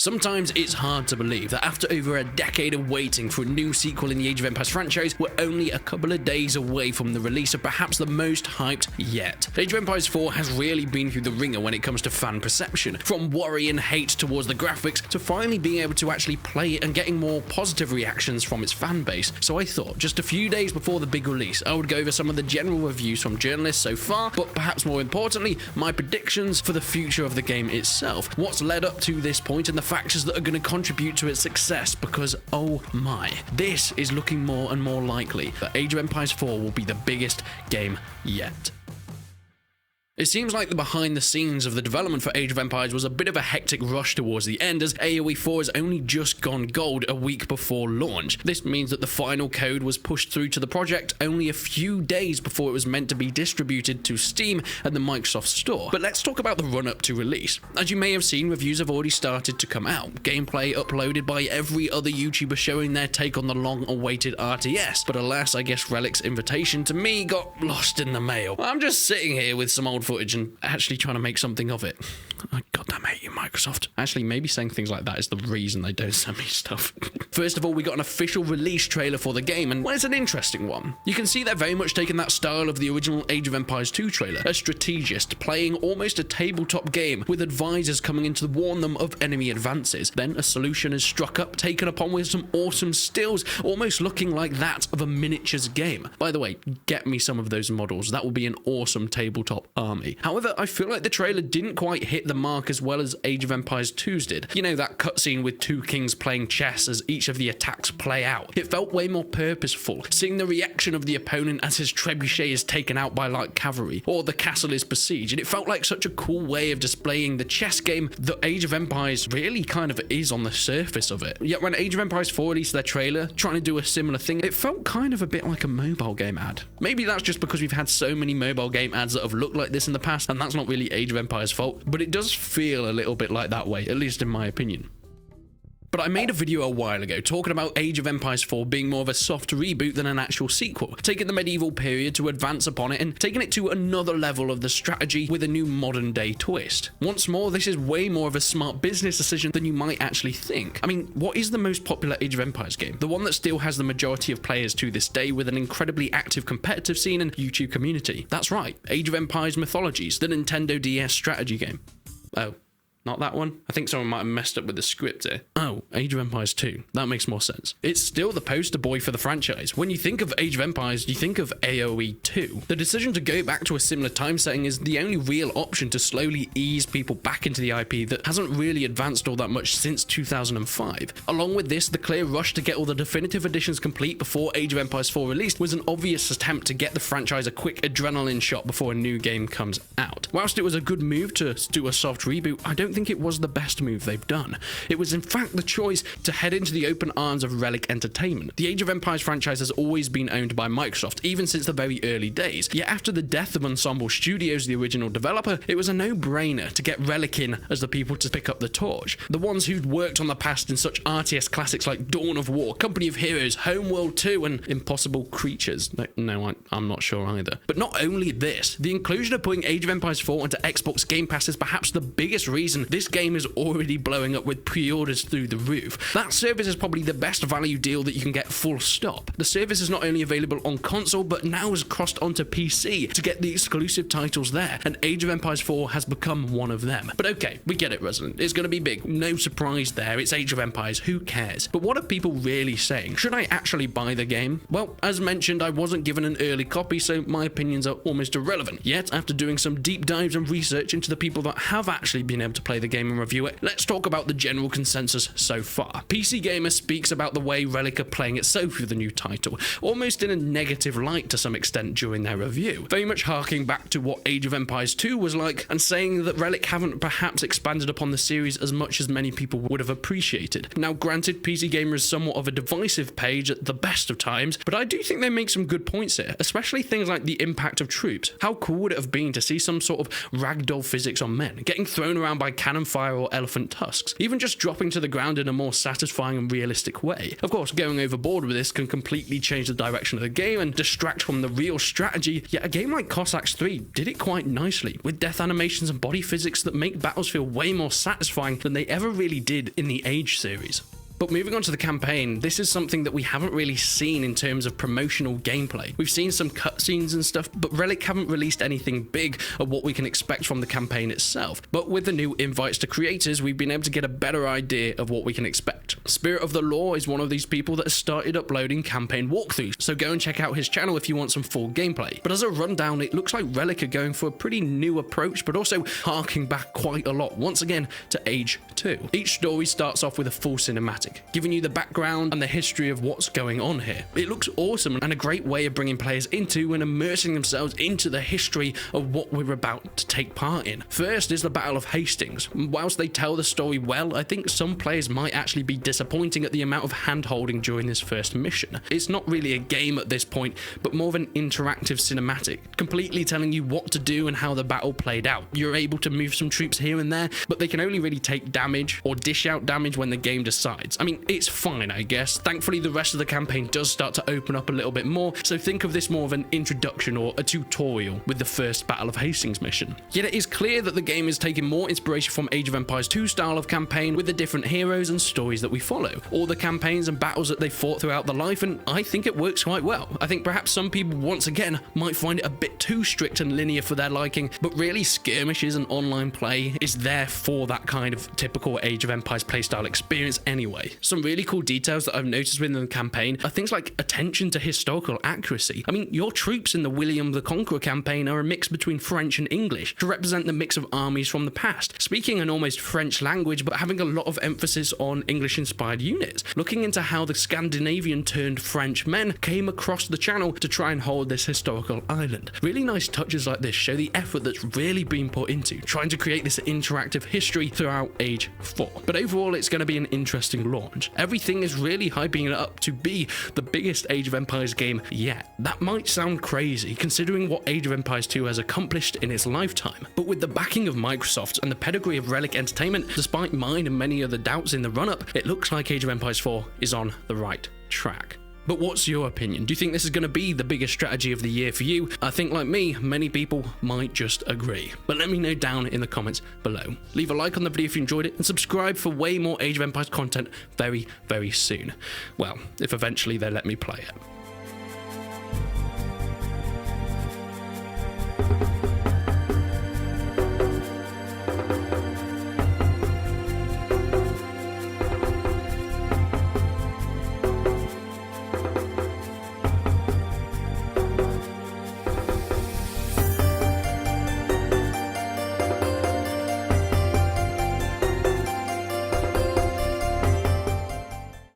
Sometimes it's hard to believe that after over a decade of waiting for a new sequel in the Age of Empires franchise, we're only a couple of days away from the release of perhaps the most hyped yet. Age of Empires 4 has really been through the ringer when it comes to fan perception, from worry and hate towards the graphics to finally being able to actually play it and getting more positive reactions from its fan base. So I thought, just a few days before the big release, I would go over some of the general reviews from journalists so far, but perhaps more importantly, my predictions for the future of the game itself, what's led up to this point, and the factors that are going to contribute to its success, because oh my, this is looking more and more likely that Age of Empires 4 will be the biggest game yet. It seems like the behind the scenes of the development for Age of Empires was a bit of a hectic rush towards the end, as AoE 4 has only just gone gold a week before launch. This means that the final code was pushed through to the project only a few days before it was meant to be distributed to Steam and the Microsoft Store. But let's talk about the run-up to release. As you may have seen, reviews have already started to come out. Gameplay uploaded by every other YouTuber showing their take on the long-awaited RTS. But alas, I guess Relics' invitation to me got lost in the mail. I'm just sitting here with some old footage and actually trying to make something of it. I goddamn hate you, Microsoft. Actually, maybe saying things like that is the reason they don't send me stuff. First of all, we got an official release trailer for the game, and well, it's an interesting one. You can see they're very much taking that style of the original Age of Empires 2 trailer, a strategist playing almost a tabletop game with advisors coming in to warn them of enemy advances. Then a solution is struck up, taken upon with some awesome stills, almost looking like that of a miniatures game. By the way, get me some of those models. That will be an awesome tabletop army. However, I feel like the trailer didn't quite hit the mark as well as Age of Empires 2's did. You know, that cutscene with two kings playing chess as each of the attacks play out. It felt way more purposeful, seeing the reaction of the opponent as his trebuchet is taken out by light cavalry, or the castle is besieged, and it felt like such a cool way of displaying the chess game that Age of Empires really kind of is on the surface of it. Yet when Age of Empires 4 released their trailer, trying to do a similar thing, it felt kind of a bit like a mobile game ad. Maybe that's just because we've had so many mobile game ads that have looked like this in the past, and that's not really Age of Empires' fault, but it does feel a little bit like that way, at least in my opinion. But I made a video a while ago talking about Age of Empires 4 being more of a soft reboot than an actual sequel, taking the medieval period to advance upon it and taking it to another level of the strategy with a new modern day twist. Once more, this is way more of a smart business decision than you might actually think. I mean, what is the most popular Age of Empires game? The one that still has the majority of players to this day, with an incredibly active competitive scene and YouTube community. That's right, Age of Empires Mythologies, the Nintendo DS strategy game. Oh. Not that one? I think someone might have messed up with the script here. Oh, Age of Empires 2. That makes more sense. It's still the poster boy for the franchise. When you think of Age of Empires, you think of AoE 2. The decision to go back to a similar time setting is the only real option to slowly ease people back into the IP that hasn't really advanced all that much since 2005. Along with this, the clear rush to get all the definitive editions complete before Age of Empires 4 released was an obvious attempt to get the franchise a quick adrenaline shot before a new game comes out. Whilst it was a good move to do a soft reboot, I don't think it was the best move they've done. It was in fact the choice to head into the open arms of Relic Entertainment. The Age of Empires franchise has always been owned by Microsoft, even since the very early days. Yet after the death of Ensemble Studios, the original developer, it was a no-brainer to get Relic in as the people to pick up the torch. The ones who'd worked on the past in such RTS classics like Dawn of War, Company of Heroes, Homeworld 2, and Impossible Creatures. No, I'm not sure either. But not only this, the inclusion of putting Age of Empires 4 into Xbox Game Pass is perhaps the biggest reason this game is already blowing up with pre-orders through the roof. That service is probably the best value deal that you can get, full stop. The service is not only available on console, but now has crossed onto PC to get the exclusive titles there, and Age of Empires 4 has become one of them. But okay, we get it, Resident. It's going to be big. No surprise there. It's Age of Empires. Who cares? But what are people really saying? Should I actually buy the game? Well, as mentioned, I wasn't given an early copy, so my opinions are almost irrelevant. Yet, after doing some deep dives and research into the people that have actually been able to play the game and review it, let's talk about the general consensus so far. PC Gamer speaks about the way Relic are playing it so through the new title, almost in a negative light to some extent during their review, very much harking back to what Age of Empires 2 was like, and saying that Relic haven't perhaps expanded upon the series as much as many people would have appreciated. Now granted, PC Gamer is somewhat of a divisive page at the best of times, but I do think they make some good points here, especially things like the impact of troops. How cool would it have been to see some sort of ragdoll physics on men, getting thrown around by cannon fire or elephant tusks, even just dropping to the ground in a more satisfying and realistic way. Of course, going overboard with this can completely change the direction of the game and distract from the real strategy, yet a game like Cossacks 3 did it quite nicely, with death animations and body physics that make battles feel way more satisfying than they ever really did in the Age series. But moving on to the campaign, this is something that we haven't really seen in terms of promotional gameplay. We've seen some cutscenes and stuff, but Relic haven't released anything big of what we can expect from the campaign itself. But with the new invites to creators, we've been able to get a better idea of what we can expect. Spirit of the Law is one of these people that has started uploading campaign walkthroughs, so go and check out his channel if you want some full gameplay. But as a rundown, it looks like Relic are going for a pretty new approach, but also harking back quite a lot, once again, to Age 2. Each story starts off with a full cinematic, giving you the background and the history of what's going on here. It looks awesome and a great way of bringing players into and immersing themselves into the history of what we're about to take part in. First is the Battle of Hastings. Whilst they tell the story well, I think some players might actually be disappointing at the amount of hand-holding during this first mission. It's not really a game at this point, but more of an interactive cinematic, completely telling you what to do and how the battle played out. You're able to move some troops here and there, but they can only really take damage or dish out damage when the game decides. I mean, it's fine, I guess. Thankfully, the rest of the campaign does start to open up a little bit more, so think of this more of an introduction or a tutorial with the first Battle of Hastings mission. Yet it is clear that the game is taking more inspiration from Age of Empires 2 style of campaign with the different heroes and stories that we follow, all the campaigns and battles that they fought throughout the life, and I think it works quite well. I think perhaps some people, once again, might find it a bit too strict and linear for their liking, but really skirmishes and online play is there for that kind of typical Age of Empires playstyle experience anyway. Some really cool details that I've noticed within the campaign are things like attention to historical accuracy. I mean, your troops in the William the Conqueror campaign are a mix between French and English to represent the mix of armies from the past, speaking an almost French language but having a lot of emphasis on English-inspired units, looking into how the Scandinavian turned French men came across the channel to try and hold this historical island. Really nice touches like this show the effort that's really been put into trying to create this interactive history throughout Age 4. But overall, it's going to be an interesting launch. Everything is really hyping it up to be the biggest Age of Empires game yet. That might sound crazy considering what Age of Empires 2 has accomplished in its lifetime, but with the backing of Microsoft and the pedigree of Relic Entertainment, despite mine and many other doubts in the run-up, it looks like Age of Empires 4 is on the right track. But what's your opinion? Do you think this is going to be the biggest strategy of the year for you? I think, like me, many people might just agree. But let me know down in the comments below. Leave a like on the video if you enjoyed it, and subscribe for way more Age of Empires content very, very soon. Well, if eventually they let me play it.